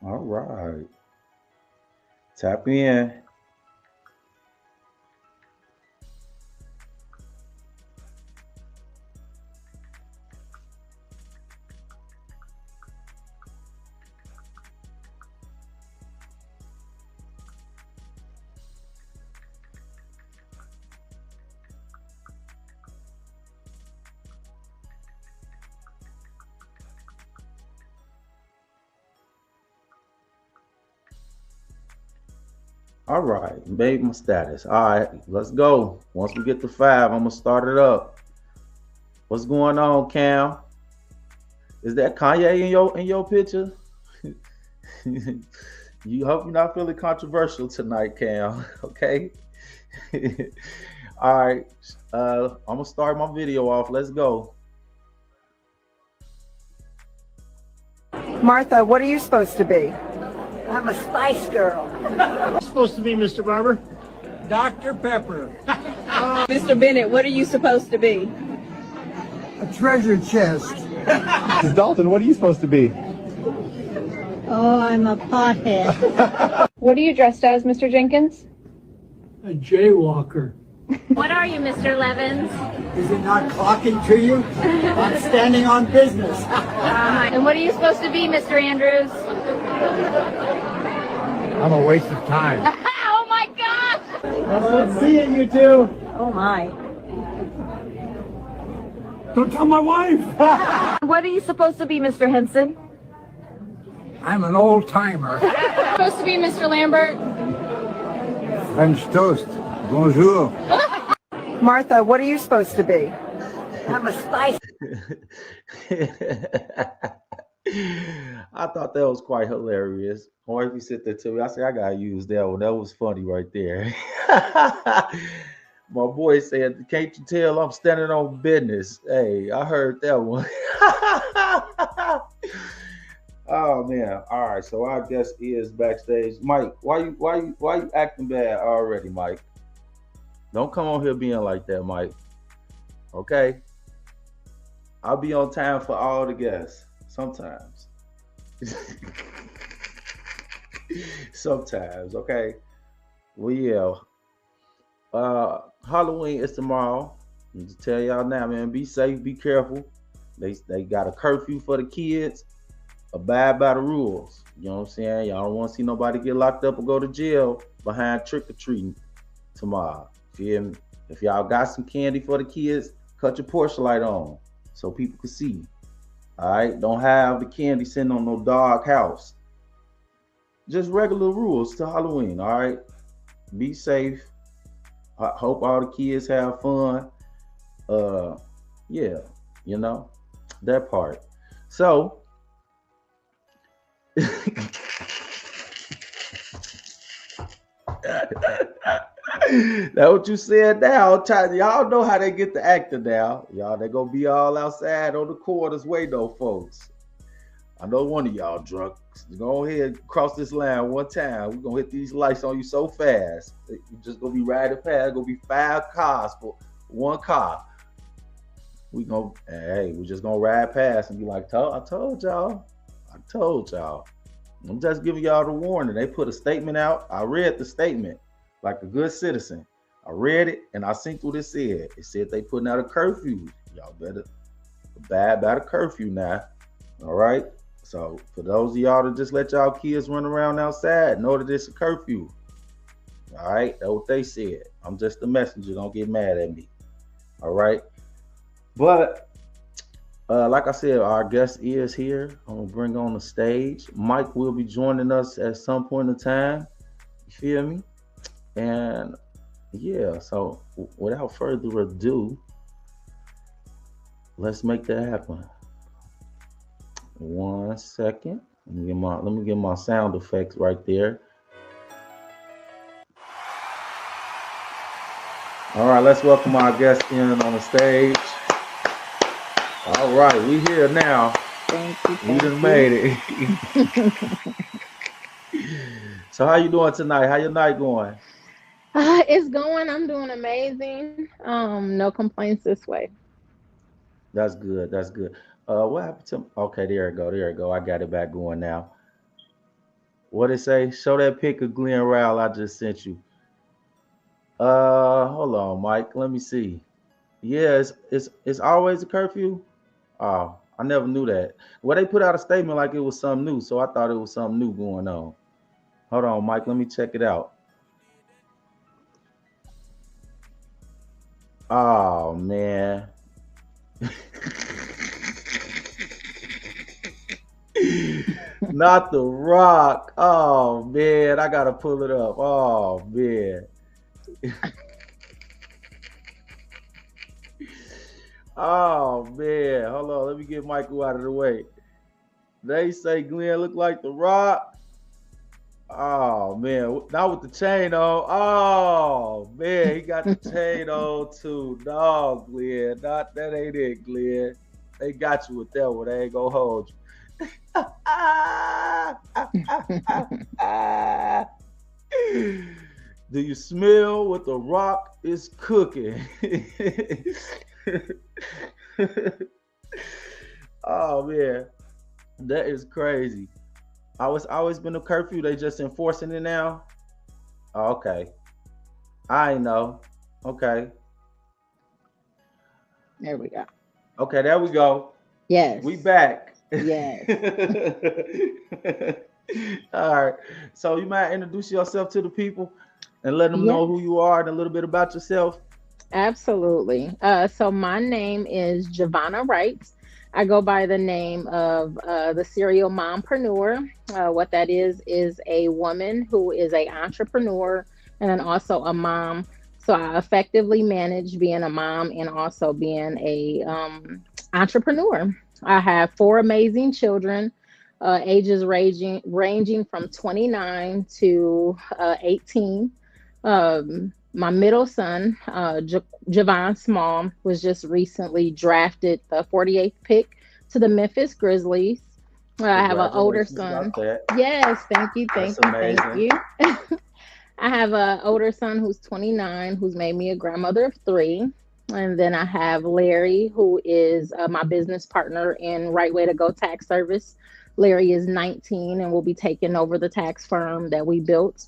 All right. Tap in. All right. Made my status. All right. Let's go. Once we get to five, I'm gonna start it up. What's going on, Cam? Is that Kanye in your picture? You hope you're not feeling controversial tonight, Cam. Okay. All right. I'm gonna start my video off. Let's go. Martha, what are you supposed to be? I'm a Spice Girl. Supposed to be Mr. Barber? Dr. Pepper. Mr. Bennett, what are you supposed to be? A treasure chest. Dalton, what are you supposed to be? Oh, I'm a pothead. What are you dressed as, Mr. Jenkins? A jaywalker. What are you, Mr. Levins? Is it not clocking to you? I'm standing on business. And what are you supposed to be, Mr. Andrews? I'm a waste of time. Oh my gosh! Good seeing you two. Oh my. Don't tell my wife. What are you supposed to be, Mr. Henson? I'm an old timer. Supposed to be Mr. Lambert? French toast. Bonjour. Martha, what are you supposed to be? I'm a Spice. I thought that was quite hilarious. Or if you sit there to me, I say I gotta use that one. That was funny right there. My boy said, "Can't you tell I'm standing on business?" Hey, I heard that one. Oh man! All right, so our guest is backstage. Mike, why you acting bad already, Mike? Don't come on here being like that, Mike. Okay, I'll be on time for all the guests. Sometimes. Sometimes, okay. Well, yeah. Halloween is tomorrow. I'm just tell y'all now, man. Be safe, be careful. They got a curfew for the kids. Abide by the rules. You know what I'm saying? Y'all don't want to see nobody get locked up or go to jail behind trick or treating tomorrow. Feel me? If y'all got some candy for the kids, cut your porch light on so people can see. All right, don't have the candy sitting on no dark house. Just regular rules to Halloween. All right, be safe. I hope all the kids have fun. Yeah, you know that part. So, that what you said now. Y'all know how they get the actor now. Y'all, they gonna be all outside on the corners waiting on folks. I know one of y'all drunk. Go ahead and cross this line one time. We're gonna hit these lights on you so fast. You just gonna be riding past. Gonna be 5 cars for one car. We just gonna ride past and be like, I told y'all. I told y'all. I'm just giving y'all the warning. They put a statement out. I read the statement like a good citizen. I read it and I seen what it said. It said they putting out a curfew. Y'all better abide by the curfew now. All right. So for those of y'all to just let y'all kids run around outside, know that it's a curfew. All right. That's what they said. I'm just the messenger. Don't get mad at me. All right. But like I said, our guest is here. I'm gonna bring on the stage. Mike will be joining us at some point in time. You feel me? And yeah, so without further ado, let's make that happen. 1 second. Let me get my sound effects right there. All right, let's welcome our guest in on the stage. All right, we here now. Thank you. We done made it. So how you doing tonight? How your night going? It's going. I'm doing amazing. No complaints this way. That's good. That's good. What happened to? Okay, there you go. There you go. I got it back going now. What it say? Show that pic of Glenn Rowell I just sent you. Hold on, Mike. Let me see. Yeah, it's always a curfew. Oh, I never knew that. Well, they put out a statement like it was something new, so I thought it was something new going on. Hold on, Mike. Let me check it out. Oh man. Not The Rock. Oh man, I gotta pull it up. Oh man. Oh man. Hold on. Let me get Michael out of the way. They say Glenn look like The Rock. Oh man, not with the chain on. Oh man, he got the chain on too. No, Glenn, not that ain't it, Glenn. They got you with that one. They ain't gonna hold you. Do you smell what The Rock is cooking? Oh man, that is crazy. Always been a curfew. They just enforcing it now. Oh, okay, I know. Okay, There we go. okay, there we go. Yes. We back. Yes. All right. So you might introduce yourself to the people and let them know Yes. who you are and a little bit about yourself. Absolutely. So my name is Giovanna Wright. I go by the name of the serial mompreneur. What that is a woman who is a entrepreneur and then also a mom. So I effectively manage being a mom and also being a entrepreneur. I have 4 amazing children, ages ranging from 29 to 18. My middle son, Javon Small, was just recently drafted the 48th pick to the Memphis Grizzlies. I have an older son. Yes, thank you. I have an older son who's 29, who's made me a grandmother of 3. And then I have Larry, who is my business partner in Right Way to Go Tax Service. Larry is 19 and will be taking over the tax firm that we built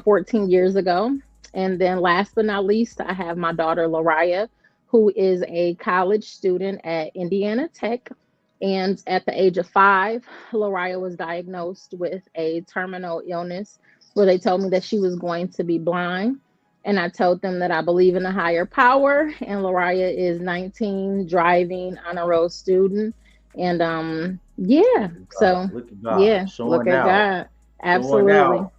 14 years ago. And then last but not least, I have my daughter, Lariah, who is a college student at Indiana Tech. And at the age of 5, Lariah was diagnosed with a terminal illness where they told me that she was going to be blind. And I told them that I believe in a higher power. And Lariah is 19, driving, honor roll student. And yeah, so yeah, look at God. Absolutely.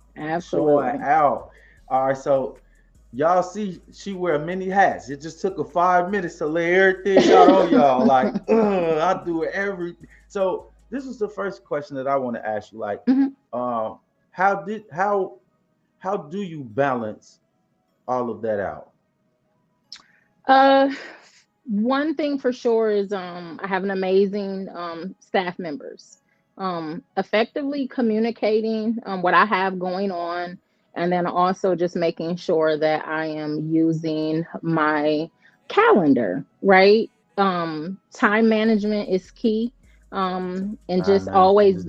Showing out. All right, so y'all see she wear many hats. It just took her 5 minutes to lay everything out on y'all. Like, I do everything. So this was the first question that I want to ask you. Like, how do you balance all of that out? One thing for sure is I have an amazing staff members. Effectively communicating what I have going on, and then also just making sure that I am using my calendar, right? Time management is key. And just always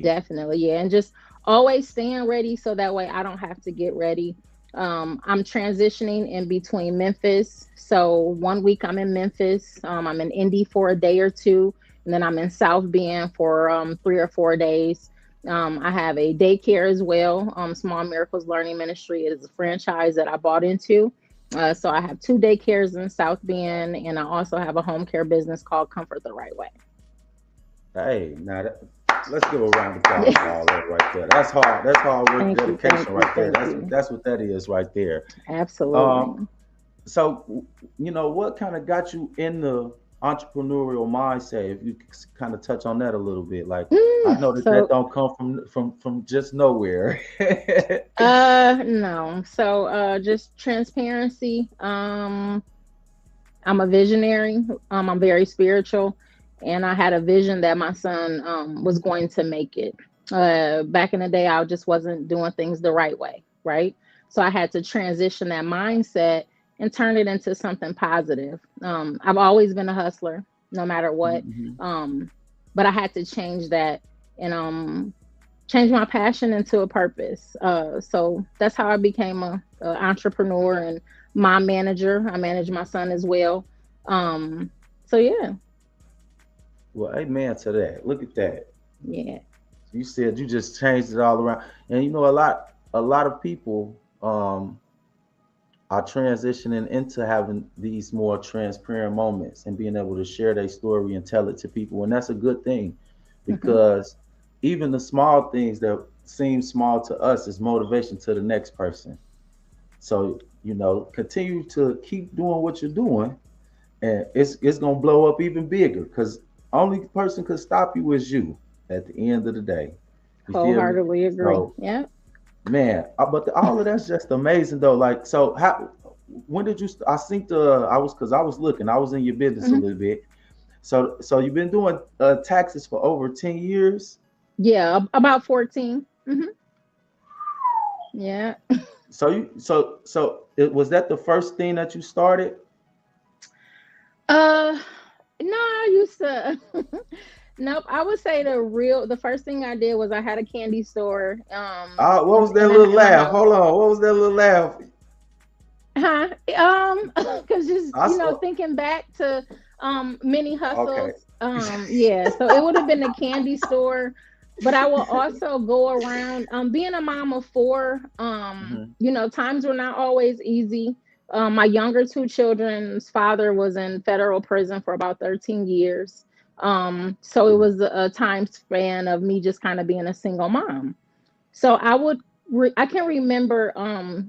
definitely, yeah, and just always staying ready so that way I don't have to get ready. I'm transitioning in between Memphis. So 1 week I'm in Memphis. I'm in Indy for a day or 2, and then I'm in South Bend for 3 or 4 days. I have a daycare as well. Small Miracles Learning Ministry is a franchise that I bought into. So I have 2 daycares in South Bend, and I also have a home care business called Comfort the Right Way. Hey, now let's give a round of applause for all that right there. That's hard. That's hard work, dedication right there. That's what that is right there. Absolutely. So, you know, what kind of got you in the entrepreneurial mindset? If you could kind of touch on that a little bit, like I know that don't come from just nowhere. No. So just transparency. I'm a visionary. I'm very spiritual. And I had a vision that my son was going to make it. Back in the day, I just wasn't doing things the right way, right? So I had to transition that mindset and turn it into something positive. I've always been a hustler, no matter what. But I had to change that and change my passion into a purpose. So that's how I became a entrepreneur and mom manager. I manage my son as well. So yeah. Well, amen to that. Look at that. Yeah. You said you just changed it all around. And you know, a lot of people are transitioning into having these more transparent moments and being able to share their story and tell it to people. And that's a good thing, because even the small things that seem small to us is motivation to the next person. So, you know, continue to keep doing what you're doing, and it's gonna blow up even bigger, because only person could stop you is you at the end of the day. You feel me? Wholeheartedly agree. So, Yeah. man, but all of that's just amazing though. Like, so how, when did you? I think I was looking. I was in your business a little bit. So you've been doing taxes for over 10 years. Yeah, about 14. Yeah. So was that the first thing that you started? No, I used to. Nope. I would say the first thing I did was I had a candy store. What was that and I little had my laugh? house. Hold on. What was that little laugh? Huh? Because just thinking back to mini hustles. Okay. Yeah. So it would have been a candy store, but I will also go around. Being a mom of four, you know, times were not always easy. My younger two children's father was in federal prison for about 13 years. So it was a time span of me just kind of being a single mom. So I can remember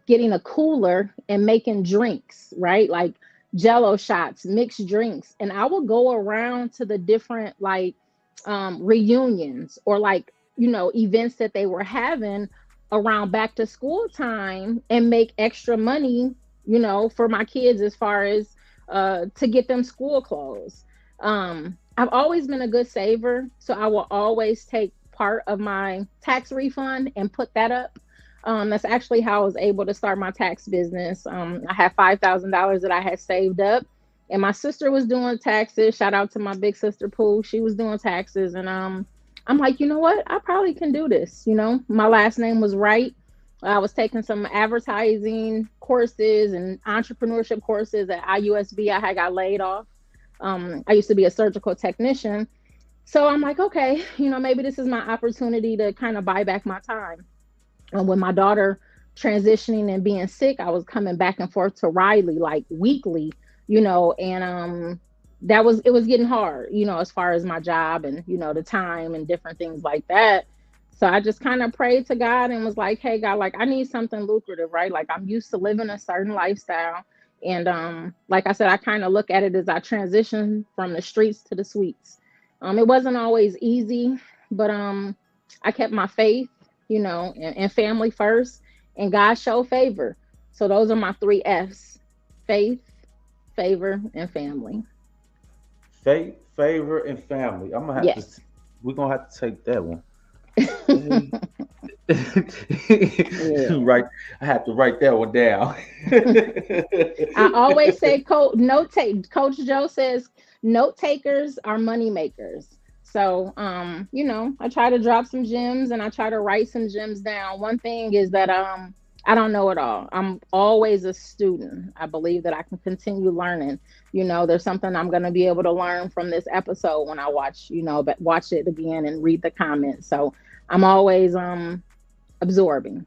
getting a cooler and making drinks, right? Like Jello shots, mixed drinks. And I would go around to the different like reunions or like, you know, events that they were having around back to school time and make extra money, you know, for my kids as far as to get them school clothes. I've always been a good saver, so I will always take part of my tax refund and put that up. That's actually how I was able to start my tax business. I had $5,000 that I had saved up, and my sister was doing taxes. Shout out to my big sister Pooh. She was doing taxes, and I'm like, you know what? I probably can do this. You know, my last name was Wright. I was taking some advertising courses and entrepreneurship courses at IUSB. I had got laid off. I used to be a surgical technician. So I'm like, okay, you know, maybe this is my opportunity to kind of buy back my time. And when my daughter transitioning and being sick, I was coming back and forth to Riley like weekly, you know, and it was getting hard, you know, as far as my job and, you know, the time and different things like that. So I just kind of prayed to God and was like, hey, God, like I need something lucrative, right? Like I'm used to living a certain lifestyle. And like I said, I kind of look at it as I transition from the streets to the suites. It wasn't always easy, but I kept my faith, you know, and family first, and God showed favor. So those are my 3 F's: faith, favor, and family. Faith, favor, and family. I'm gonna have to. We're gonna have to take that one. Right, I have to write that one down. I always say, Coach Joe says, note takers are money makers. So, you know, I try to drop some gems and I try to write some gems down. One thing is that I don't know it all. I'm always a student. I believe that I can continue learning. You know, there's something I'm going to be able to learn from this episode when I watch it again and read the comments. So I'm always absorbing.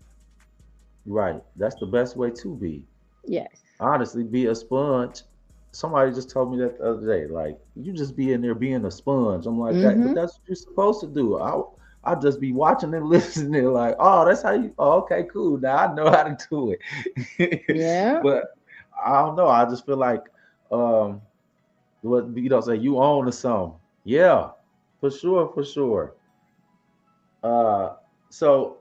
Right. That's the best way to be. Yes. Honestly, be a sponge. Somebody just told me that the other day. Like, you just be in there being a sponge. I'm like, that, but that's what you're supposed to do. I'll just be watching and listening, like, oh, that's how you, oh, okay, cool. Now I know how to do it. Yeah. But I don't know. I just feel like, what you don't say, you own or something. Yeah, for sure. So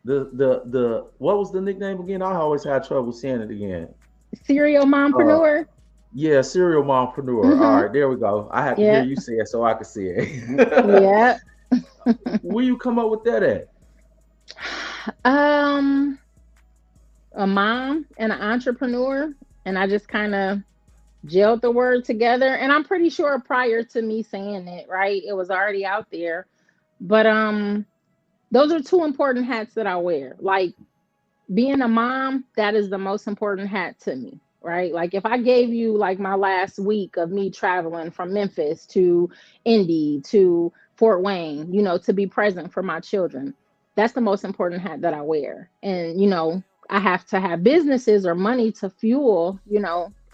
the what was the nickname again? I always had trouble saying it again. Serial mompreneur. Yeah, serial mompreneur. All right, there we go. I had to hear you say it so I could see it. Yeah. Where you come up with that at? A mom and an entrepreneur, and I just kind of gelled the word together. And I'm pretty sure prior to me saying it, right, it was already out there. But those are two important hats that I wear. Like being a mom, that is the most important hat to me, right? Like if I gave you like my last week of me traveling from Memphis to Indy to Fort Wayne, to be present for my children, that's the most important hat that I wear. And, I have to have businesses or money to fuel,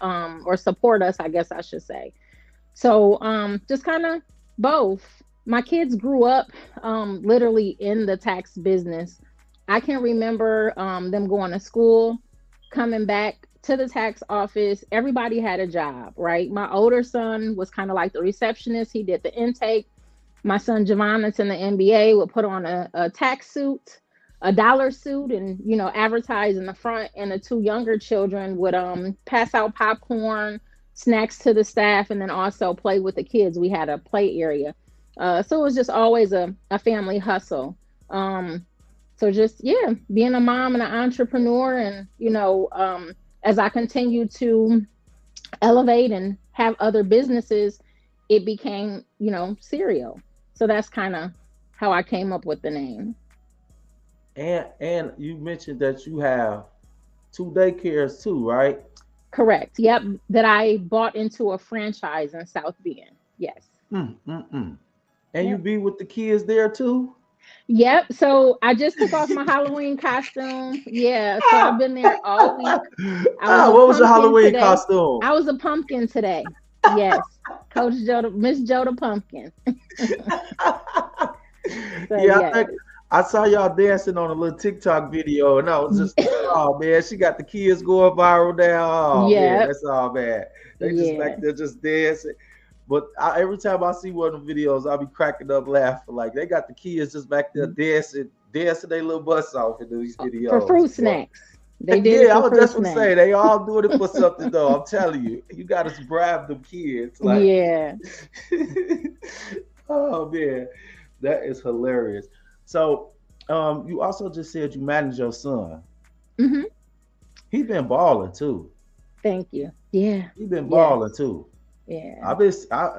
or support us, I guess I should say. So just kind of both. My kids grew up literally in the tax business. I can remember them going to school, coming back to the tax office. Everybody had a job, right? My older son was kind of like the receptionist. He did the intake. My son Javon, that's in the NBA, would put on a tax suit, a dollar suit, and advertise in the front. And the two younger children would pass out popcorn, snacks to the staff, and then also play with the kids. We had a play area. So it was just always a family hustle. So just, being a mom and an entrepreneur, and, as I continue to elevate and have other businesses, it became, Cereal. So that's kind of how I came up with the name. And you mentioned that you have 2 daycares too, right? Correct. Yep. That I bought into a franchise in South Bend. Yes. And you be with the kids there too? Yep. So I just took off my Halloween costume. Yeah. So I've been there all week. What was your Halloween today. costume? I was a pumpkin today. Yes. Coach Joe, Miss Joe the Pumpkin. So, yeah, I saw y'all dancing on a little TikTok video, and I was just, oh man, she got the kids going viral now. Oh man, that's all bad. They just like they're just dancing. But every time I see one of the videos, I'll be cracking up laughing. Like they got the kids just back there dancing their little butts off in these videos. For fruit snacks. They did I was just gonna say they all doing it for something though. I'm telling you, you gotta bribe them kids. Like, oh man, that is hilarious. So, you also just said you manage your son. Mm-hmm. He's been balling too. Thank you. Yeah. He's been balling too. Yeah.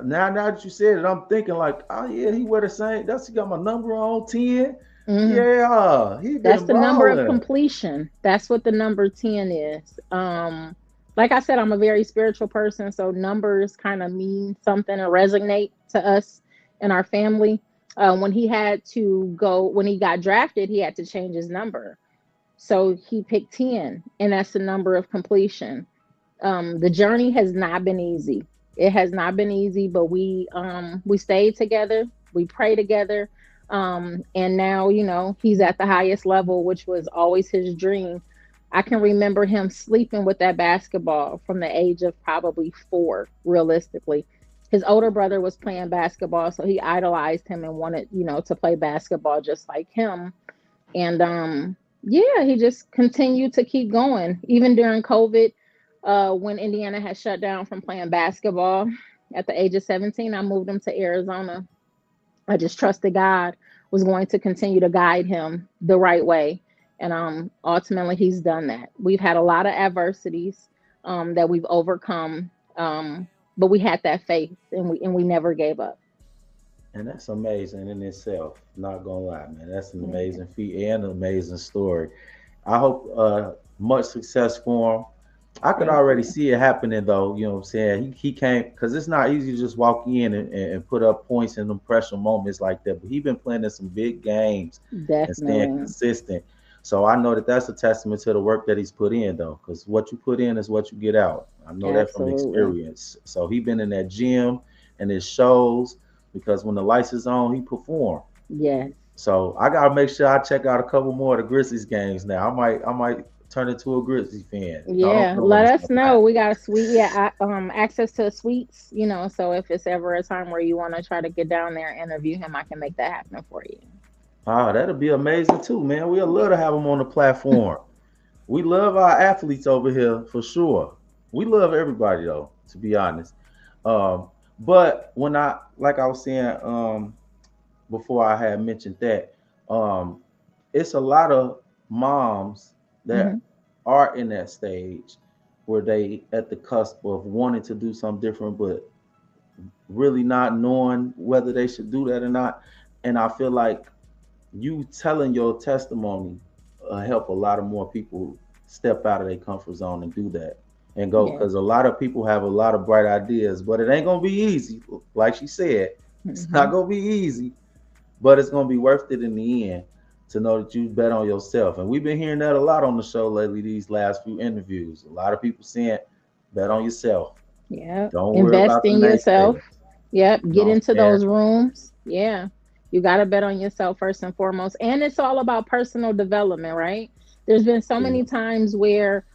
Now that you said it, I'm thinking like, oh yeah, he wear the same. He got my number on 10. Mm-hmm. Yeah, that's the number of completion. That's what the number 10 is. Like I said, I'm a very spiritual person, so numbers kind of mean something or resonate to us and our family. When he got drafted, he had to change his number. So he picked 10, and that's the number of completion. The journey has not been easy. It has not been easy, but we stayed together. We pray together. And now, he's at the highest level, which was always his dream. I can remember him sleeping with that basketball from the age of probably 4, realistically. His older brother was playing basketball, so he idolized him and wanted, to play basketball just like him. And he just continued to keep going. Even during COVID, when Indiana had shut down from playing basketball at the age of 17, I moved him to Arizona. I just trusted God was going to continue to guide him the right way. And ultimately, he's done that. We've had a lot of adversities that we've overcome, but we had that faith, and we never gave up. And that's amazing in itself. Not gonna lie, man. That's an amazing feat and an amazing story. I hope much success for him. I could already see it happening though, you know what I'm saying? He can't, because it's not easy to just walk in and put up points in them pressure moments like that. But he's been playing in some big games and staying consistent. So I know that that's a testament to the work that he's put in though, because what you put in is what you get out. I know that from experience. So he's been in that gym and it shows, because when the lights is on, he perform. Yeah. So I gotta make sure I check out a couple more of the Grizzlies games now. I might turn into a Grizzlies fan. Yeah, let us know. We got a suite, access to suites, so if it's ever a time where you want to try to get down there and interview him, I can make that happen for you. Oh, that'll be amazing too, man. We'd love to have him on the platform. We love our athletes over here for sure. We love everybody though, to be honest. But when like I was saying before I had mentioned that, it's a lot of moms that are in that stage where they at the cusp of wanting to do something different, but really not knowing whether they should do that or not. And I feel like you telling your testimony help a lot of more people step out of their comfort zone and do that and go, Yeah. because a lot of people have a lot of bright ideas, but it ain't gonna be easy. Like she said, it's not gonna be easy, but it's gonna be worth it in the end to know that you bet on yourself. And we've been hearing that a lot on the show lately, these last few interviews. A lot of people saying, bet on yourself. Yeah. Don't worry Invest about the in yourself. naysayers. Yep. Get Don't into care. those rooms. Yeah. You got to bet on yourself first and foremost. And it's all about personal development, right? There's been so many times where,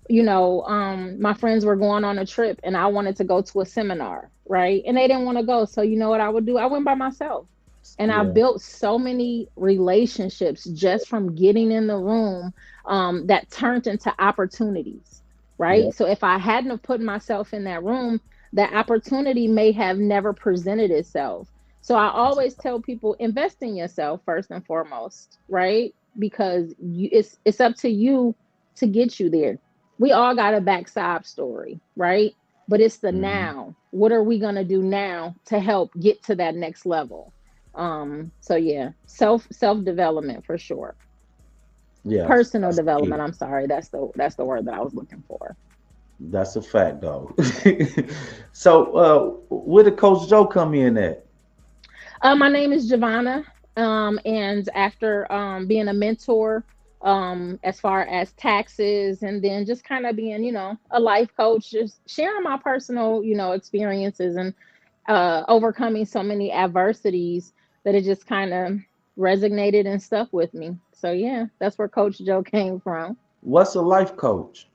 my friends were going on a trip and I wanted to go to a seminar, right? And they didn't want to go. So you know what I would do? I went by myself. And I Yeah. built so many relationships just from getting in the room that turned into opportunities, right? Yeah. So if I hadn't have put myself in that room, that opportunity may have never presented itself. So I always tell people, invest in yourself first and foremost, right? Because it's up to you to get you there. We all got a backside story, right? But it's the Mhm. now. What are we gonna do now to help get to that next level? So yeah, self development for sure. Yeah. Personal That's the key. development. I'm sorry, that's the word that I was looking for. That's a fact, though. So, where did Coach Joe come in at? My name is Giovanna, and after being a mentor, as far as taxes, and then just kind of being, a life coach, just sharing my personal, experiences and overcoming so many adversities that it just kind of resonated and stuck with me. So yeah, that's where Coach Joe came from. What's a life coach?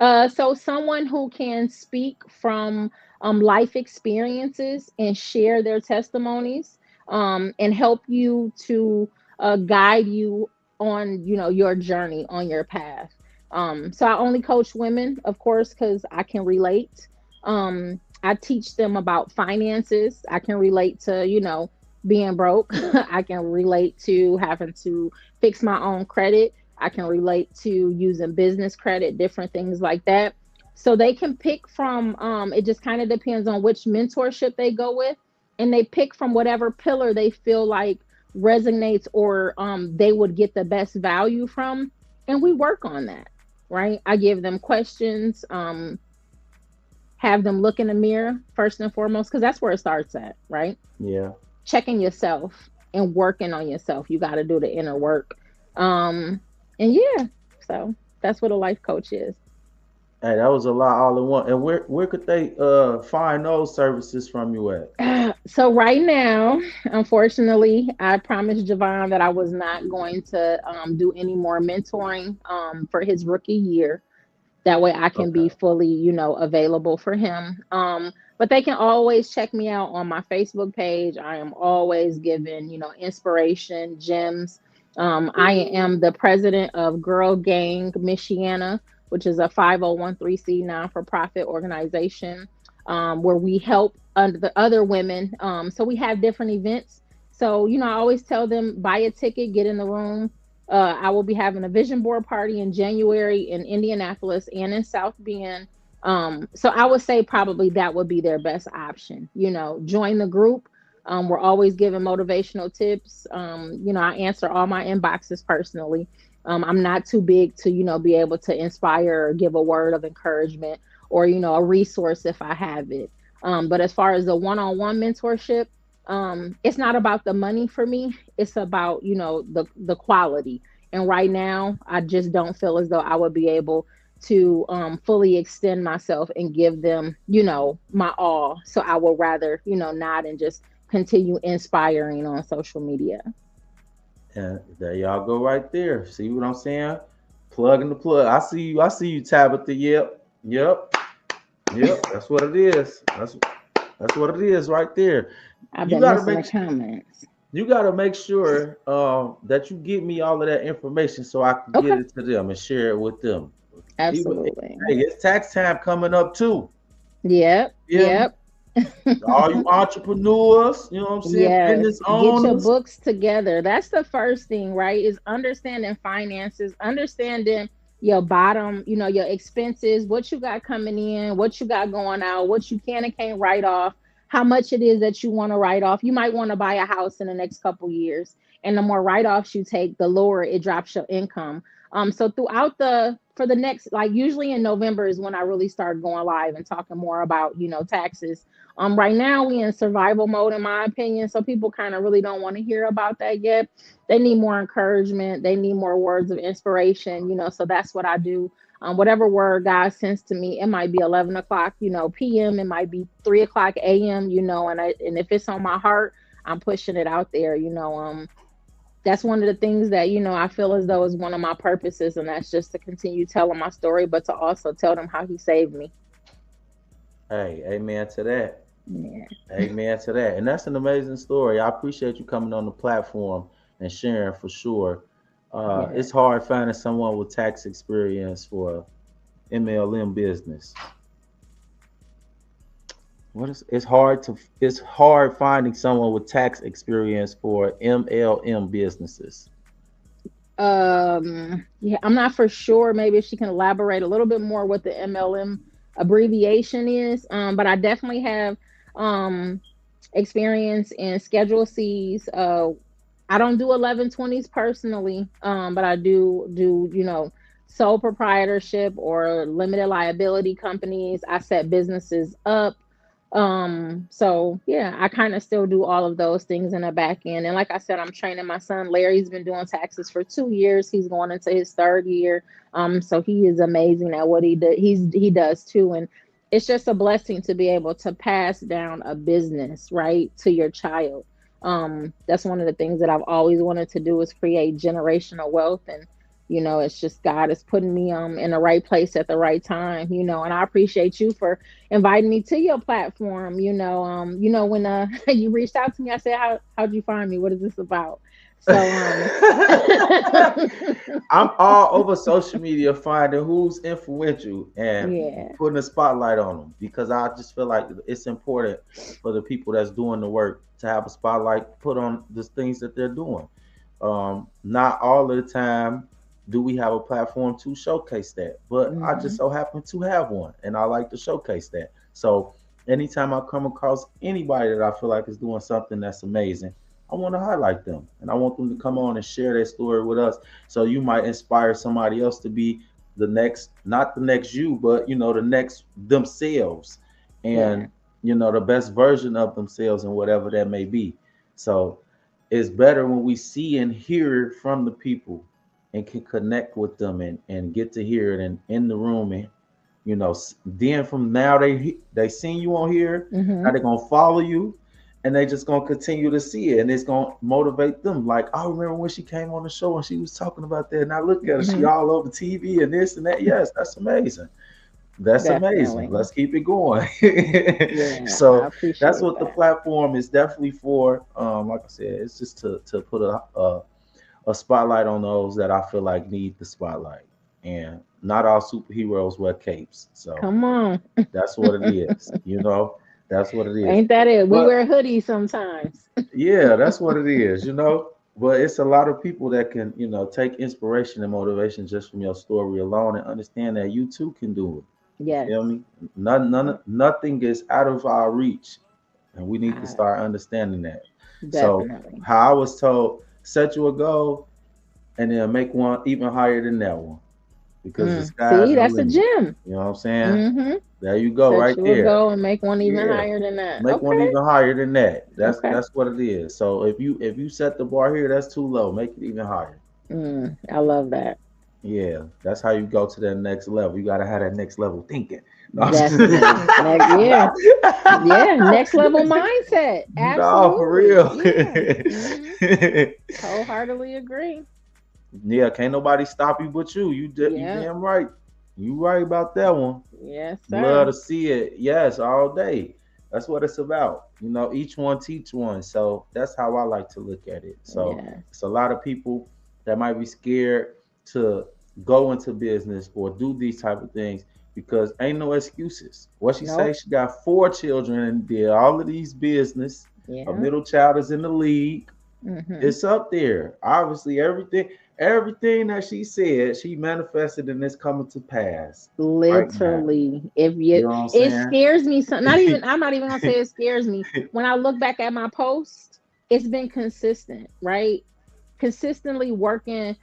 So someone who can speak from life experiences and share their testimonies, and help you to guide you on, your journey on your path. So I only coach women, of course, because I can relate. I teach them about finances. I can relate to, being broke. I can relate to having to fix my own credit. I can relate to using business credit, different things like that. So they can pick from, it just kind of depends on which mentorship they go with. And they pick from whatever pillar they feel like resonates, or they would get the best value from. And we work on that, right? I give them questions, have them look in the mirror first and foremost, because that's where it starts at, right? Yeah. Checking yourself and working on yourself. You got to do the inner work. And yeah, so that's what a life coach is. Hey, that was a lot all in one. And where could they find those services from you at? So right now, unfortunately, I promised Javon that I was not going to do any more mentoring for his rookie year. That way I can be Okay. fully, available for him. But they can always check me out on my Facebook page. I am always giving, inspiration, gems. I am the president of Girl Gang Michiana, which is a 501(c) non-for-profit organization, where we help under the other women. So we have different events. So, I always tell them, buy a ticket, get in the room. I will be having a vision board party in January in Indianapolis and in South Bend. So I would say probably that would be their best option. Join the group. We're always giving motivational tips. I answer all my inboxes personally. I'm not too big to, be able to inspire or give a word of encouragement, or, a resource if I have it. But as far as the one-on-one mentorship, it's not about the money for me. It's about, the quality. And right now, I just don't feel as though I would be able to fully extend myself and give them, my all. So I would rather, not, and just continue inspiring on social media. And there y'all go right there. See what I'm saying? Plug in the plug. I see you, Tabitha. Yep. That's what it is. That's what it is right there. I've You been gotta missing the make comments. you gotta make sure that you give me all of that information so I can get Okay. it to them and share it with them. Absolutely. Hey, it's tax time coming up too. Yep. Yeah. All you entrepreneurs, you know what I'm saying? Yes. Business Get your owners. books together. That's the first thing, right? Is understanding finances, understanding your bottom, your expenses, what you got coming in, what you got going out, what you can and can't write off, how much it is that you want to write off. You might want to buy a house in the next couple years, and the more write-offs you take, the lower it drops your income. So throughout for the next, like usually in November is when I really start going live and talking more about, taxes. Right now we in survival mode, in my opinion. So people kind of really don't want to hear about that yet. They need more encouragement. They need more words of inspiration, so that's what I do. Whatever word God sends to me, it might be 11 o'clock, PM, it might be 3 o'clock AM, and if it's on my heart, I'm pushing it out there, That's one of the things that, I feel as though is one of my purposes, and that's just to continue telling my story, but to also tell them how he saved me. Hey, amen to that. Yeah. Amen to that. And that's an amazing story. I appreciate you coming on the platform and sharing for sure. It's hard finding someone with tax experience for MLM business. It's hard finding someone with tax experience for MLM businesses. I'm not for sure. Maybe if she can elaborate a little bit more what the MLM abbreviation is. But I definitely have experience in Schedule C's. I don't do 1120s personally, but I do sole proprietorship or limited liability companies. I set businesses up. So yeah, I kind of still do all of those things in the back end. And like I said, I'm training my son. Larry's been doing taxes for 2 years. He's going into his 3rd year. So he is amazing at what he does. He does too. And it's just a blessing to be able to pass down a business, right, to your child. That's one of the things that I've always wanted to do, is create generational wealth. And it's just God is putting me in the right place at the right time, and I appreciate you for inviting me to your platform. When you reached out to me, I said, how'd you find me? What is this about? So I'm all over social media finding who's influential and putting a spotlight on them, because I just feel like it's important for the people that's doing the work to have a spotlight put on the things that they're doing. Not all of the time do we have a platform to showcase that, but I just so happen to have one, and I like to showcase that. So anytime I come across anybody that I feel like is doing something that's amazing, I want to highlight them, and I want them to come on and share their story with us. So you might inspire somebody else to be the next, not the next you, but the next themselves, and the best version of themselves, and whatever that may be. So it's better when we see and hear from the people and can connect with them and get to hear it and in the room. And then from now they seen you on here, now they're gonna follow you, and they just gonna continue to see it, and it's gonna motivate them. Like, I remember when she came on the show and she was talking about that, and I look at her, she all over TV and this and that. Yes, that's amazing. That's amazing. Let's keep it going. So that's what the platform is definitely for. Like I said, it's just to put a spotlight on those that I feel like need the spotlight. And not all superheroes wear capes. So come on. That's what it is. That's what it is. Ain't that it? We wear hoodies sometimes. Yeah, that's what it is, But it's a lot of people that can, take inspiration and motivation just from your story alone, and understand that you too can do it. Yes. You feel me? Nothing is out of our reach. And we need to start understanding that. Definitely. So how I was told, set you a goal and then make one even higher than that one. Because see, that's a gem. You know what I'm saying? There you go, right there. Go and make one even higher than that. Make one even higher than that. That's what it is. So if you set the bar here, that's too low. Make it even higher. I love that. Yeah, that's how you go to that next level. You gotta have that next level thinking. Next level mindset. Absolutely. No, for real. Wholeheartedly agree. Yeah, can't nobody stop you but you. You damn right. You right about that one. Yes, sir. Love to see it. Yes, all day. That's what it's about. Each one teach one. So that's how I like to look at it. So it's a lot of people that might be scared to go into business or do these type of things because ain't no excuses. What she say, she got 4 children and did all of these business. A middle child is in the league. It's up there. Obviously, everything that she said, she manifested and it's coming to pass. Literally, You know what I'm it saying? scares me. So not even I'm not even gonna say it scares me. When I look back at my post, it's been consistent, right? Consistently working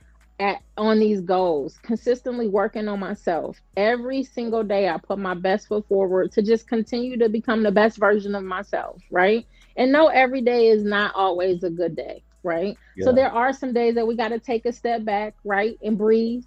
on these goals, consistently working on myself. Every single day, I put my best foot forward to just continue to become the best version of myself, right? And no, every day is not always a good day, right? So Yeah. there are some days that we got to take a step back, right, and breathe.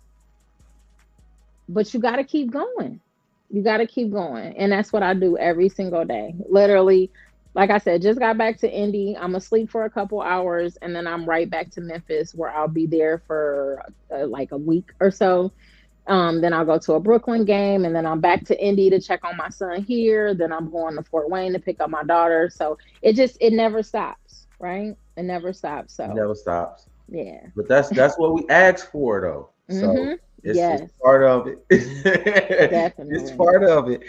But you got to keep going. You got to keep going. And that's what I do every single day. Literally, like I said, just got back to Indy. I'm asleep for a couple hours and then I'm right back to Memphis where I'll be there for like a week or so. Then I'll go to a Brooklyn game and then I'm back to Indy to check on my son here. Then I'm going to Fort Wayne to pick up my daughter. So it never stops, right? It never stops. So It never stops. yeah. But that's what we asked for though. So Yes. it's part of it. Definitely. It's part of it.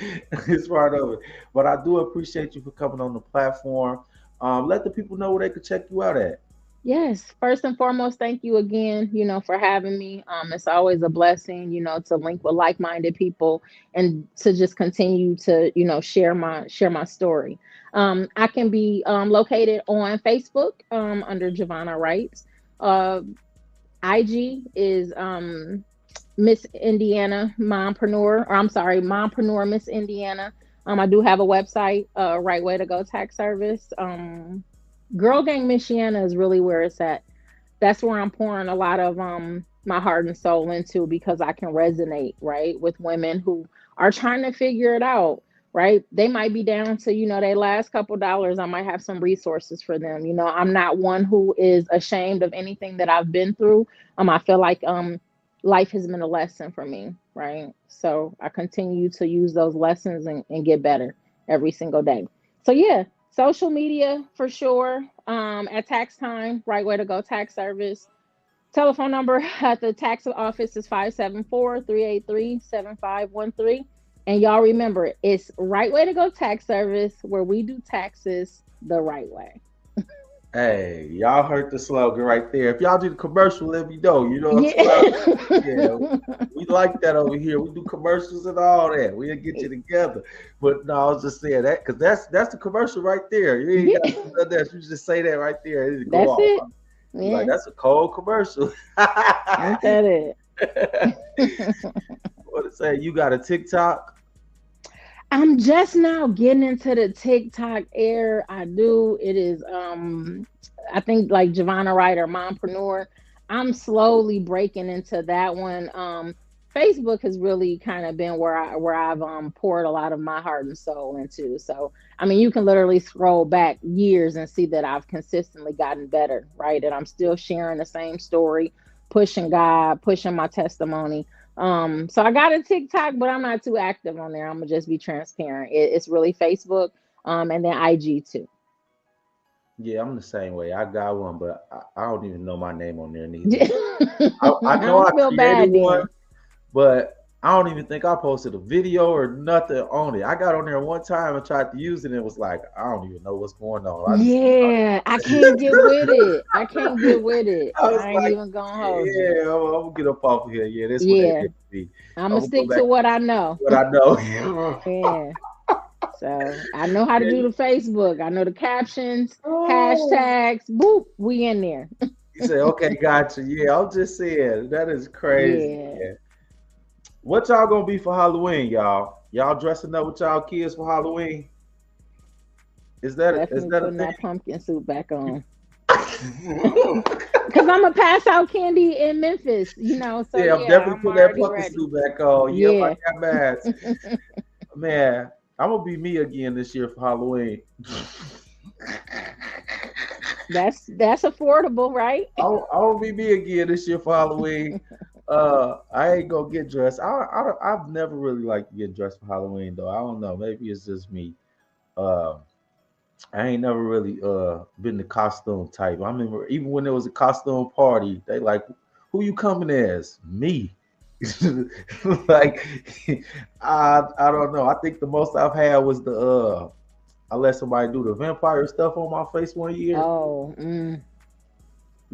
It's part of it. But I do appreciate you for coming on the platform. Let the people know where they could check you out at. Yes, first and foremost, thank you again, for having me. It's always a blessing, to link with like-minded people and to just continue to, share my story. I can be located on Facebook under Giovanna Wright. IG is Miss Indiana Mompreneur, or I'm sorry, Mompreneur Miss Indiana. I do have a website, Right Way to Go Tax Service. Girl Gang Michiana is really where it's at. That's where I'm pouring a lot of my heart and soul into because I can resonate, right, with women who are trying to figure it out, right? They might be down to, their last couple dollars. I might have some resources for them. I'm not one who is ashamed of anything that I've been through. I feel like life has been a lesson for me, right? So I continue to use those lessons and get better every single day. So yeah. Social media for sure. At tax time, Right Way to Go Tax Service. Telephone number at the tax office is 574-383-7513. And y'all remember, it's Right Way to Go Tax Service where we do taxes the right way. Hey, y'all heard the slogan right there. If y'all do the commercial, let me know. You know what I'm saying? Yeah, we like that over here. We do commercials and all that. We'll get you together. But no, I was just saying that because that's the commercial right there. You ain't got to do nothing else. You just say that right there. It'll go That's off. it. Yeah. Like, that's a cold commercial. Ain't that it? What to say? You got a TikTok? I'm just now getting into the TikTok air. I do. It is, I think like Giovanna Wright or Mompreneur. I'm slowly breaking into that one. Facebook has really kind of been where I've poured a lot of my heart and soul into. So, you can literally scroll back years and see that I've consistently gotten better, right? And I'm still sharing the same story, pushing God, pushing my testimony. So I got a TikTok, but I'm not too active on there. I'm gonna just be transparent. It's really Facebook, and then IG too. Yeah, I'm the same way. I got one, but I don't even know my name on there neither. I know I created one, but I don't even think I posted a video or nothing on it. I got on there one time and tried to use it and it was like, I don't even know what's going on. I can't get with it. I ain't like, even gonna hold you. Yeah, I'm gonna get up off of here. Yeah, this what it is. I'm gonna stick to what I know. What I know. Yeah. So I know how to do the Facebook. I know the captions, hashtags. Boop, we in there. You say, okay, gotcha. Yeah, I'm just saying that is crazy. Yeah. What y'all gonna be for Halloween, y'all? Y'all dressing up with y'all kids for Halloween? Is that Definitely a putting thing? that pumpkin suit back on? Because I'm gonna pass out candy in Memphis, So yeah, I'm definitely putting that pumpkin suit back on. Yeah, I got mask. Man, I'm gonna be me again this year for Halloween. That's affordable, right? I'll be me again this year for Halloween. I ain't gonna get dressed. I've never really liked to get dressed for Halloween though. I don't know. Maybe it's just me. I ain't never really been the costume type. I remember even when there was a costume party, they like, who you coming as? Me. Like I don't know. I think the most I've had was the I let somebody do the vampire stuff on my face one year.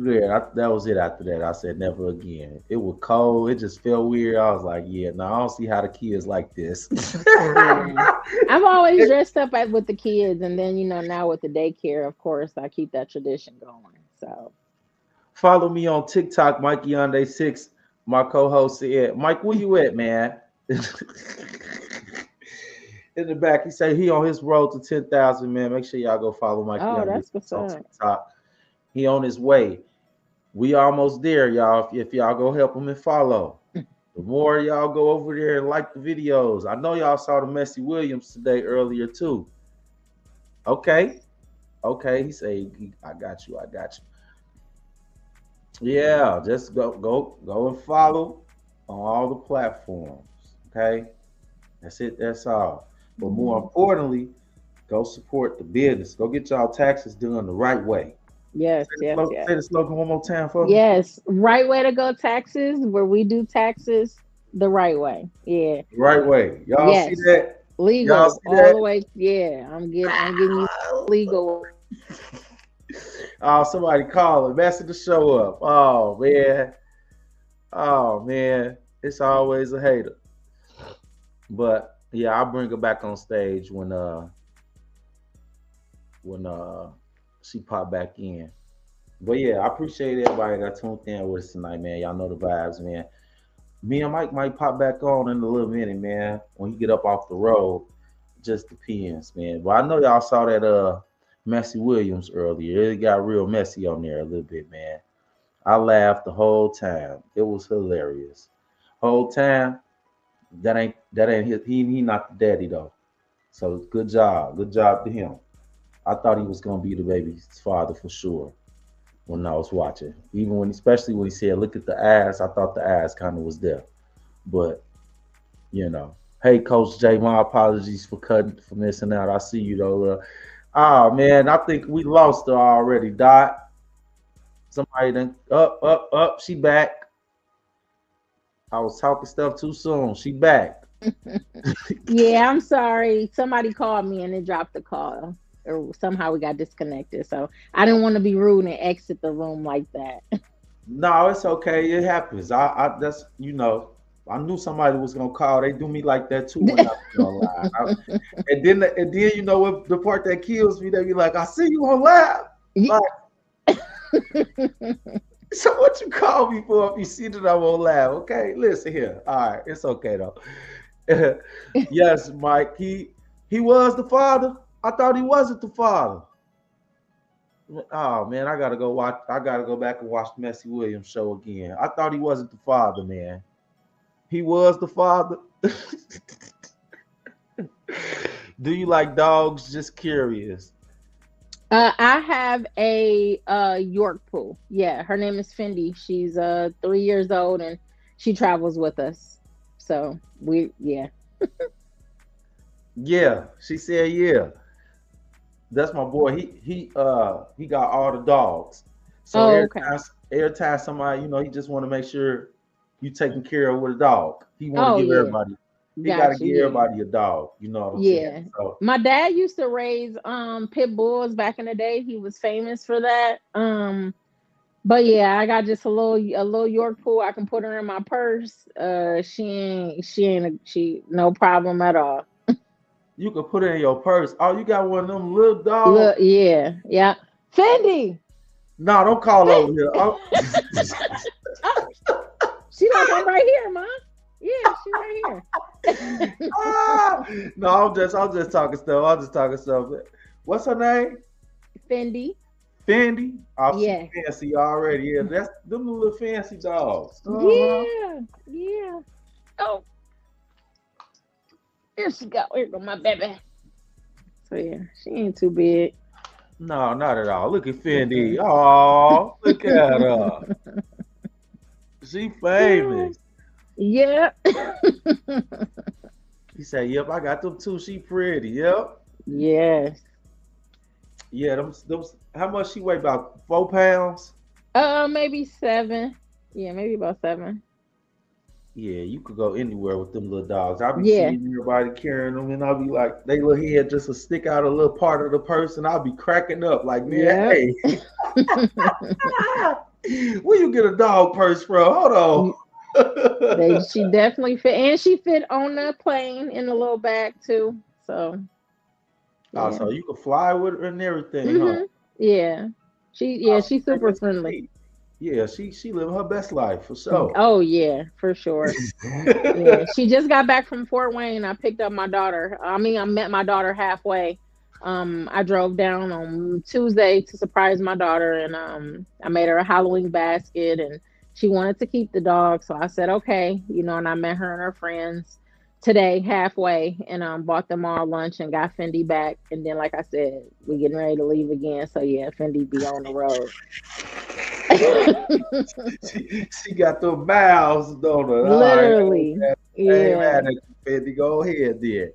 Yeah, that was it after that. I said never again. It was cold. It just felt weird. I was like, yeah, no, I don't see how the kids like this. Yeah. I've always dressed up with the kids, and then now with the daycare, of course, I keep that tradition going. So Follow me on TikTok, Mikey Yonde 6. My co-host said, Mike, where you at, man? In the back, he said he on his road to 10,000, man. Make sure y'all go follow Mikey Yonde that's what's on up. TikTok. He on his way. We almost there, y'all. If y'all go help him and follow. The more y'all go over there and like the videos. I know y'all saw the Messy Williams today earlier too. Okay. He say, I got you. Yeah, just go and follow on all the platforms. Okay. That's it. That's all. But more importantly, go support the business. Go get y'all taxes done the right way. Yes. Say the slogan one more time for me. Yes, right way to go taxes, where we do taxes the right way. Yeah. Right way. Y'all see that? Legal Y'all see all that? the way. Yeah, I'm getting you legal. Oh, somebody calling, messing the show up. Oh man. It's always a hater. But yeah, I'll bring her back on stage when she popped back in. But yeah, I appreciate everybody that tuned in with us tonight, man. Y'all know the vibes, man. Me and Mike might pop back on in a little minute, man. When you get up off the road, just depends, man. But I know y'all saw that Messy Williams earlier. It got real messy on there a little bit, man. I laughed the whole time. It was hilarious. Whole time. That ain't his. He not the daddy though. So good job to him. I thought he was gonna be the baby's father for sure when I was watching. Especially when he said, "Look at the ass," I thought the ass kind of was there. But hey, Coach J, my apologies for missing out. I see you though. Oh man, I think we lost her already. Dot. Somebody then up. She back. I was talking stuff too soon. She back. Yeah, I'm sorry. Somebody called me and it dropped the call. Or somehow we got disconnected. So I didn't want to be rude and exit the room like that. No, it's okay. It happens. I that's I knew somebody was gonna call. They do me like that too when I was on live. And then what the part that kills me, they be like, I see you on live. Like, so what you call me for if you see that I'm on live? Okay, listen here. All right, it's okay though. Yes, Mike. He was the father. I thought he wasn't the father. Oh man, I gotta go back and watch the Messy Williams show again. I thought he wasn't the father, man. He was the father. Do you like dogs? Just curious. I have a York pool. Yeah, her name is Fendi. She's 3 years old and she travels with us. So Yeah, she said yeah. That's my boy. He got all the dogs. So every time somebody, he just want to make sure you taking care of with a dog. He want to give everybody. He got to give everybody a dog. You know what I'm saying? So, my dad used to raise pit bulls back in the day. He was famous for that. But yeah, I got just a little York pool. I can put her in my purse. She no problem at all. You can put it in your purse. Oh, you got one of them little dogs? Yeah. Fendi! No, don't call over here. Oh. She like, I'm right here, Mom. Yeah, she's right here. No, I'm just talking stuff. What's her name? Fendi. Oh, yeah. She's fancy already. Yeah, that's them little fancy dogs. Yeah. Oh. Here she go. Here go my baby. So yeah, she ain't too big. No, not at all. Look at Fendi. Oh, look at her. She famous. Yeah. He said, "Yep, I got them too. She pretty. Yep." Yes. Yeah, them. How much she weigh? About 4 pounds? Maybe 7. Yeah, maybe about 7. Yeah, you could go anywhere with them little dogs. I'll be seeing everybody carrying them, and I'll be like, they little head just to stick out a little part of the person. I'll be cracking up like, man, hey. Where you get a dog purse from? Hold on. She definitely fit, and she fit on the plane in the little bag too. So, Oh, yeah. so you can fly with her and everything, huh? Mhm. Yeah. She's super friendly. Yeah, she living her best life for sure. Oh yeah, for sure. Yeah, she just got back from Fort Wayne. I picked up my daughter. I met my daughter halfway. I drove down on Tuesday to surprise my daughter, and I made her a Halloween basket, and she wanted to keep the dog, so I said okay, and I met her and her friends today halfway, and bought them all lunch and got Fendi back, and then like I said, we getting ready to leave again. So yeah, Fendi be on the road. she got the miles, don't her? Literally. All right. Yeah. Ain't mad at you, Fendi. Go ahead, dear.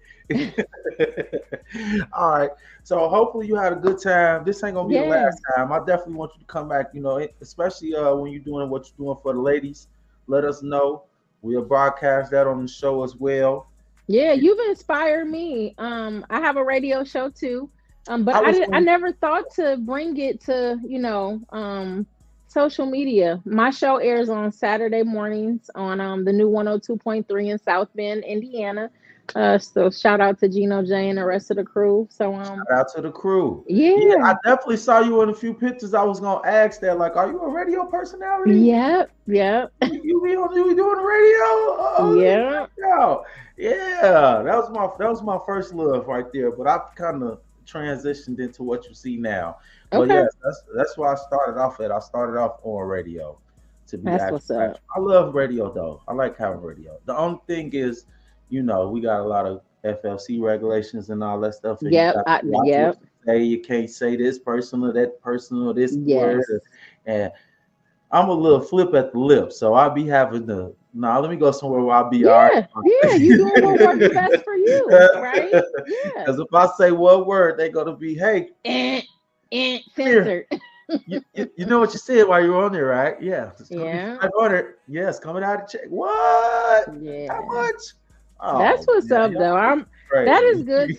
All right. So hopefully you had a good time. This ain't gonna be the last time. I definitely want you to come back. Especially when you're doing what you're doing for the ladies. Let us know. We'll broadcast that on the show as well. Yeah, you've inspired me. I have a radio show too. But I never thought to bring it to, social media. My show airs on Saturday mornings on the new 102.3 in South Bend, Indiana. So shout out to Gino J and the rest of the crew. So shout out to the crew. Yeah, I definitely saw you in a few pictures. I was gonna ask that, like, are you a radio personality? Yep. You be doing the radio? Oh, yeah. That was my first love right there. But I kind of transitioned into what you see now. But Okay. yes, that's why I started off at. I started off on radio. To be That's what's up. I love radio though. I like having radio. The only thing is, we got a lot of FLC regulations and all that stuff. And Yep. you gotta watch Yep. what you say. You can't say this person or that person or this word. Yes. And I'm a little flip at the lip, so I'll be having to. Let me go somewhere where I'll be all right. Yeah, you doing what works best for you, right? Yeah. Because if I say one word, they're gonna be, hey, censored. you know what you said while you were on there, right? Yeah. Yeah. I ordered. Yes, coming out of check. What? Yeah. How much? Oh, That's what's up, though. Right. That is good.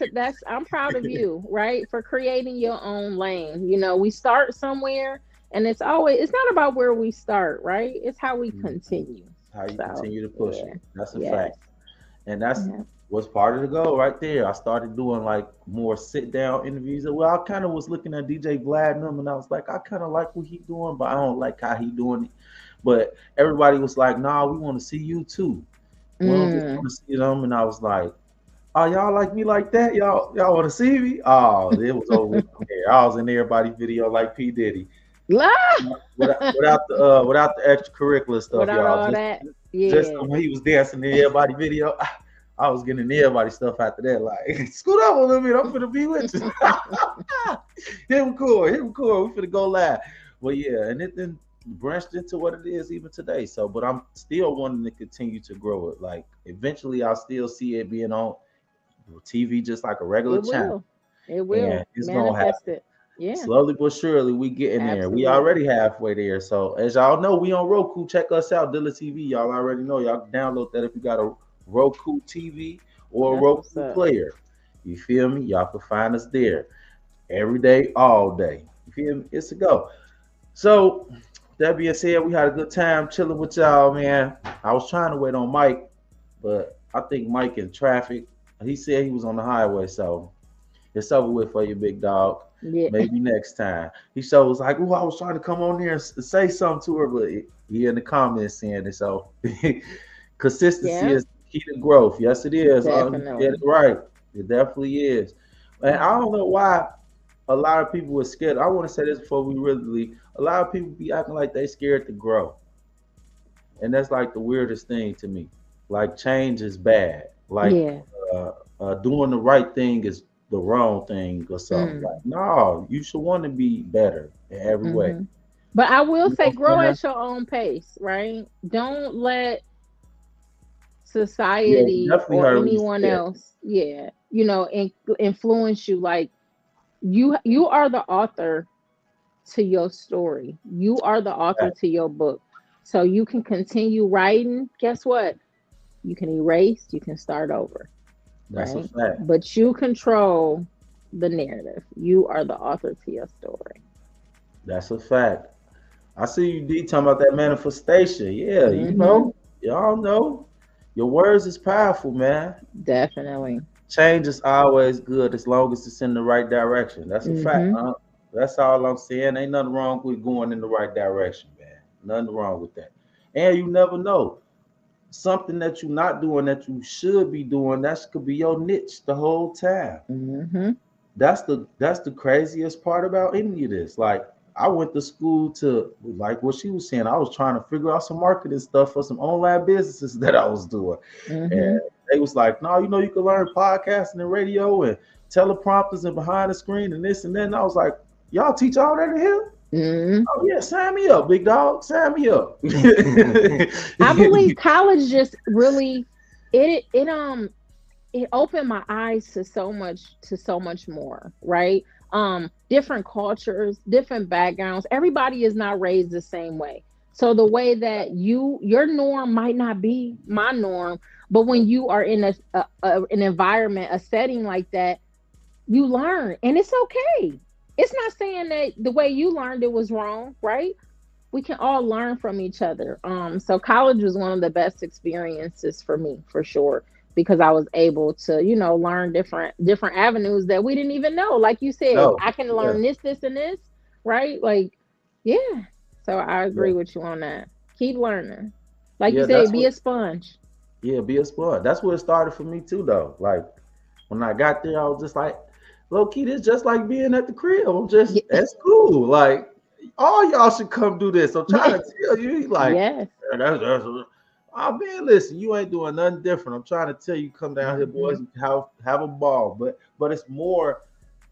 I'm proud of you, right, for creating your own lane. We start somewhere, and it's not about where we start, right? It's how we continue. How you continue to push it. That's a Yes. fact. And that's was part of the goal right there. I started doing like more sit down interviews. Well, I kind of was looking at DJ Vlad and them, and I was like, I kind of like what he doing, but I don't like how he doing it. But everybody was like, nah, we want to see you too. We don't want to see them. And I was like, oh, y'all like me like that? Y'all want to see me? Oh, it was over there. I was in everybody's video like P. Diddy. without the extracurricular stuff, Without y'all. all that, yeah. Just when he was dancing in everybody's video, I was getting everybody's stuff after that. Like, scoot up a little bit. I'm finna be with you. Him cool. We finna go live. Well, yeah, and it then branched into what it is even today. So, but I'm still wanting to continue to grow it. Like, eventually, I'll still see it being on TV just like a regular channel. It will. And it's gonna happen. Yeah. Slowly but surely, we getting there. We already halfway there. So, as y'all know, we on Roku. Check us out, Dilla TV. Y'all already know. Y'all can download that if you got a Roku TV or a Roku player. You feel me? Y'all can find us there every day, all day. You feel me? It's a go. So, that being said, we had a good time chilling with y'all, man. I was trying to wait on Mike, but I think Mike in traffic. He said he was on the highway, so it's over with for you, big dog. Yeah. Maybe next time. He was like, "Oh, I was trying to come on here and say something to her, but he in the comments saying it." So consistency is key to growth. Yes, it is. Definitely. Get it right. It definitely is. And I don't know why a lot of people were scared. I want to say this before we really leave. A lot of people be acting like they scared to grow, and that's like the weirdest thing to me. Like, change is bad. Like doing the right thing is the wrong thing or something. Like, no, you should want to be better in every way. But I will say, grow at your own pace, right? Don't let society or anyone else, influence you. Like, you are the author to your story. You are the author to your book. So you can continue writing. Guess what? You can erase, you can start over. That's a fact. But you control the narrative. You are the author to your story. That's a fact. I see you D talking about that manifestation. Yeah, you know, y'all know your words is powerful, man. Definitely. Change is always good as long as it's in the right direction. That's a fact, huh? That's all I'm saying. Ain't nothing wrong with going in the right direction, man. Nothing wrong with that. And you never know. Something that you're not doing that you should be doing, that could be your niche the whole time. That's the craziest part about any of this. Like I went to school to like what she was saying. I was trying to figure out some marketing stuff for some online businesses that I was doing. And they was like, no, you know, you can learn podcasting and radio and teleprompters and behind the screen and this and that. And I was like, y'all teach all that in here? Oh yeah, sign me up, big dog. Sign me up. I believe college just really it opened my eyes to so much more, right? Different cultures, different backgrounds. Everybody is not raised the same way. So the way that your norm might not be my norm, but when you are in an environment, a setting like that, you learn, and it's okay. It's not saying that the way you learned it was wrong, right? We can all learn from each other. So college was one of the best experiences for me, for sure, because I was able to, you know, learn different avenues that we didn't even know. Like you said, I can learn this, and this, right? Like, yeah. So I agree with you on that. Keep learning. Like you said, be a sponge. Yeah, be a sponge. That's where it started for me too, though. Like when I got there, I was just like, low key, this just like being at the crib. I'm just at school. Like all y'all should come do this. I'm trying to tell you, like, that's oh man, listen, you ain't doing nothing different. I'm trying to tell you, come down here, boys, and have a ball. But it's more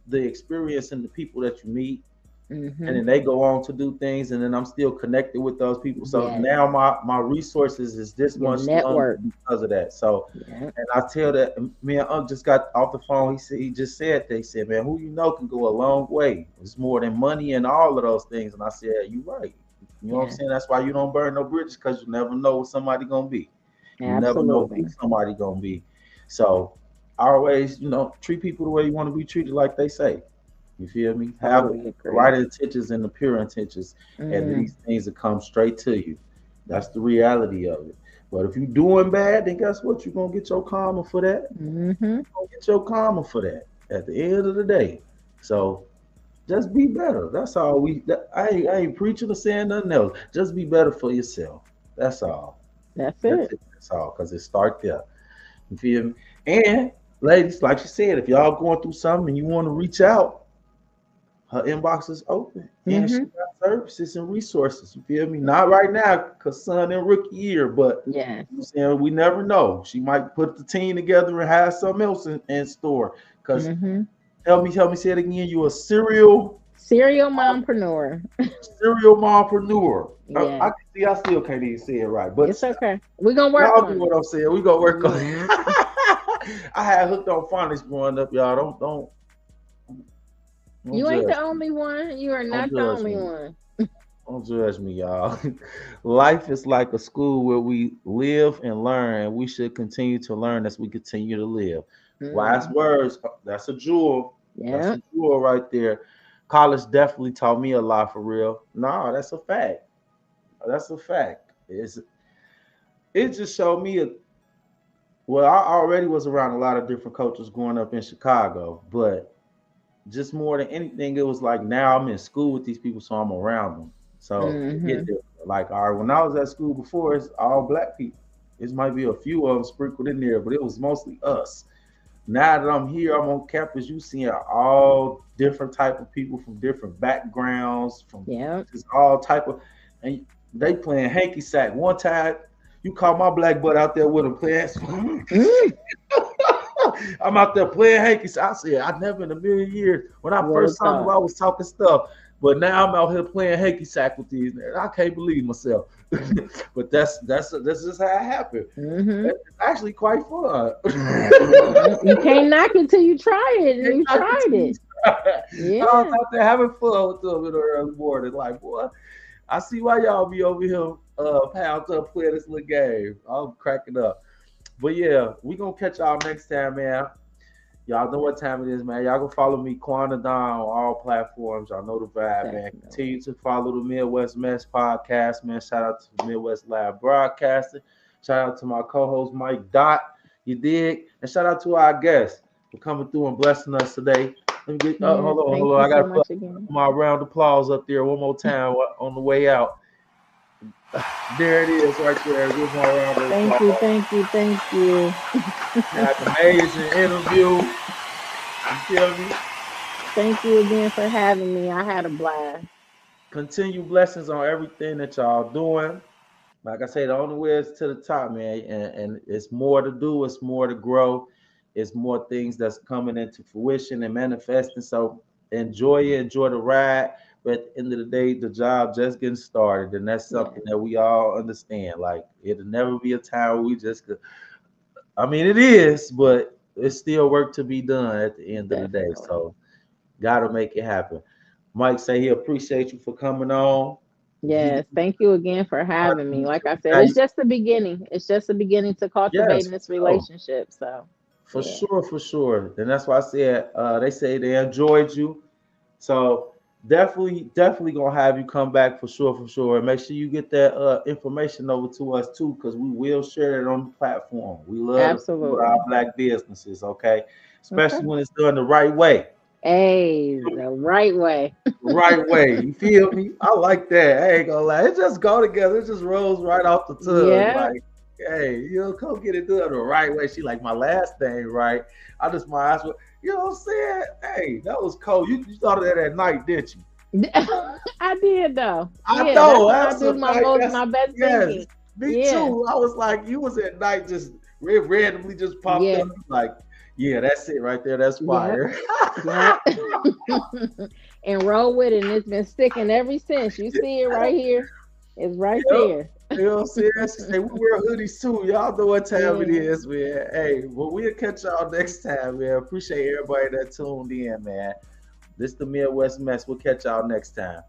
the experience and the people that you meet, and then they go on to do things, and then I'm still connected with those people. So now my resources is this much network because of that. So and I tell that me and Unc just got off the phone. He said they said, man, who you know can go a long way. It's more than money and all of those things. And I said, you right. You know what I'm saying? That's why you don't burn no bridges, because you never know what somebody gonna be. You never know who somebody gonna be. So always, you know, treat people the way you want to be treated, like they say. You feel me? Have the right intentions and the pure intentions, and these things will come straight to you. That's the reality of it. But if you're doing bad, then guess what? You're gonna get your karma for that. You're gonna get your karma for that at the end of the day. So just be better. That's all I ain't preaching or saying nothing else. Just be better for yourself. That's all. That's it. That's all. Because it starts there. You feel me? And ladies, like she said, if y'all going through something and you want to reach out, her inbox is open. And she got services and resources. You feel me? Not right now, because son in rookie year, but you know what I'm saying, we never know. She might put the team together and have something else in store. Because help me say it again. You a serial mompreneur. Serial mompreneur. I still can't even say it right, but it's okay. We're gonna work on it. What I'm saying. We're gonna work on it. I had hooked on phonics growing up, y'all. Don't you ain't the only one. You are not the only one. Don't judge me, y'all. Life is like a school where we live and learn, and we should continue to learn as we continue to live. Last words. That's a jewel. That's a jewel right there. College definitely taught me a lot, for real. No, that's a fact. That's a fact. It just showed me I already was around a lot of different cultures growing up in Chicago, but just more than anything, it was like now I'm in school with these people, so I'm around them. So like, all right, when I was at school before, it's all black people. It might be a few of them sprinkled in there, but it was mostly us. Now that I'm here, I'm on campus, you seeing all different type of people from different backgrounds, from just all type of, and they playing hanky sack. One time, you caught my black butt out there with them playing. I'm out there playing hanky sack. I said, I never in a million years, when I first saw them, I was talking stuff. But now I'm out here playing hanky sack with these. I can't believe myself. But that's just how it happened. It's actually quite fun. You can't knock it till you try it. And you tried it. I was out there having fun with them in the early morning. Like, boy, I see why y'all be over here pound up playing this little game. I'm cracking up. But yeah, we're gonna catch y'all next time, man. Y'all know what time it is, man. Y'all can follow me, Quana Don, on all platforms. Y'all know the vibe, man. Definitely. Continue to follow the Midwest Mess podcast, man. Shout out to Midwest Live Broadcasting. Shout out to my co-host, Mike Dot. You dig? And shout out to our guests for coming through and blessing us today. Let me get, Yes, hold thank on. you I got so to much put again. my round of applause up there one more time on the way out. There it is right there. Give my round of Thank applause. thank you. Had an amazing interview. You feel me? Thank you again for having me. I had a blast. Continue blessings on everything that y'all doing. Like I say, the only way is to the top, man. And it's more to do, it's more to grow, it's more things that's coming into fruition and manifesting. So enjoy it, enjoy the ride. But at the end of the day, the job just getting started. And that's something that we all understand. Like it'll never be a time where we just could. I mean, it is, but it's still work to be done at the end of the day. Definitely. So gotta make it happen. Mike say he appreciate you for coming on. Yes, thank you again for having me. Like I said, Now, it's just the beginning. It's just the beginning to yes, cultivating this for sure. relationship. So For yeah. sure, for sure. And that's why I said they say they enjoyed you. So definitely gonna have you come back for sure. And make sure you get that information over to us too, because we will share it on the platform. We love to support Absolutely. our black businesses, okay? Especially Okay. when it's done the right way. Hey, the right way. Right way. You feel me? I like that. I ain't gonna lie. It just go together. It just rolls right off the tongue. Yeah. Like, hey, you come get it done the right way. She like my last name, right? I just my eyes were, you know what I'm saying? Hey, that was cold. You thought of that at night, didn't you? I did though. I Yeah, know. that's when I do my best yes, thinking. me Yeah. too. I was like, you was at night, just randomly just popped Yeah. up. Like, yeah, that's it right there. That's fire. Yep. And roll with it, and it's been sticking ever since. You see it right here. It's right Yep. there. You know what I'm saying? She say we wear hoodies too. Y'all know what time it Yeah. is, man. Hey, well, we'll catch y'all next time, man. Appreciate everybody that tuned in, man. This the Midwest Mess. We'll catch y'all next time.